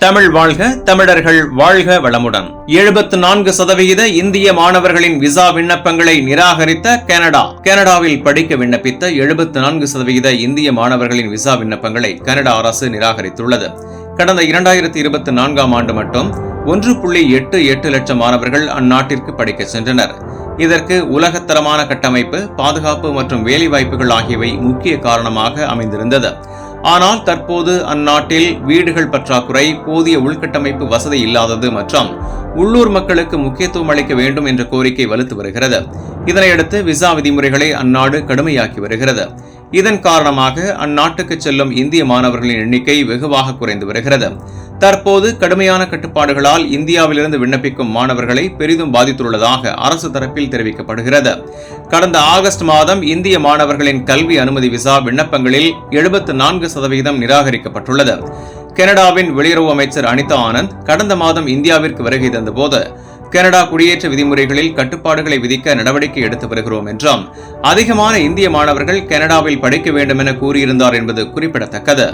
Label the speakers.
Speaker 1: தமிழ் வாழ்க, தமிழர்கள் வாழ்க வளமுடன். 74% இந்திய மாணவர்களின் விசா விண்ணப்பங்களை நிராகரித்த கனடா. கனடாவில் படிக்க விண்ணப்பித்த 74% இந்திய மாணவர்களின் விசா விண்ணப்பங்களை கனடா அரசு நிராகரித்துள்ளது. கடந்த 2024ஆம் ஆண்டு மட்டும் 1.88 லட்சம் மாணவர்கள் அந்நாட்டிற்கு படிக்க சென்றனர். இதற்கு உலகத்தரமான கட்டமைப்பு, பாதுகாப்பு மற்றும் வேலைவாய்ப்புகள் ஆகியவை முக்கிய காரணமாக அமைந்திருந்தது. ஆனால் தற்போது அந்நாட்டில் வீடுகள் பற்றாக்குறை, போதிய உள்கட்டமைப்பு வசதி இல்லாதது மற்றும் உள்ளூர் மக்களுக்கு முக்கியத்துவம் அளிக்க வேண்டும் என்ற கோரிக்கை வலுத்து வருகிறது. இதனையடுத்து விசா விதிமுறைகளை அந்நாடு கடுமையாக்கி வருகிறது. இதன் காரணமாக அந்நாட்டுக்கு செல்லும் இந்திய மாணவர்களின் எண்ணிக்கை வெகுவாக குறைந்து வருகிறது. தற்போது கடுமையான கட்டுப்பாடுகளால் இந்தியாவிலிருந்து விண்ணப்பிக்கும் மாணவர்களை பெரிதும் பாதித்துள்ளதாக அரசு தரப்பில் தெரிவிக்கப்படுகிறது. கடந்த ஆகஸ்ட் மாதம் இந்திய மாணவர்களின் கல்வி அனுமதி விசா விண்ணப்பங்களில் 74% நிராகரிக்கப்பட்டுள்ளது. கனடாவின் வெளியுறவு அமைச்சர் அனிதா ஆனந்த் கடந்த மாதம் இந்தியாவிற்கு வருகை தந்தபோது கனடா குடியேற்ற விதிமுறைகளில் கட்டுப்பாடுகளை விதிக்க நடவடிக்கை எடுத்து வருகிறோம் என்றும் அதிகமான இந்திய மாணவர்கள் கனடாவில் படிக்க வேண்டும் என கூறியிருந்தார் என்பது குறிப்பிடத்தக்கது.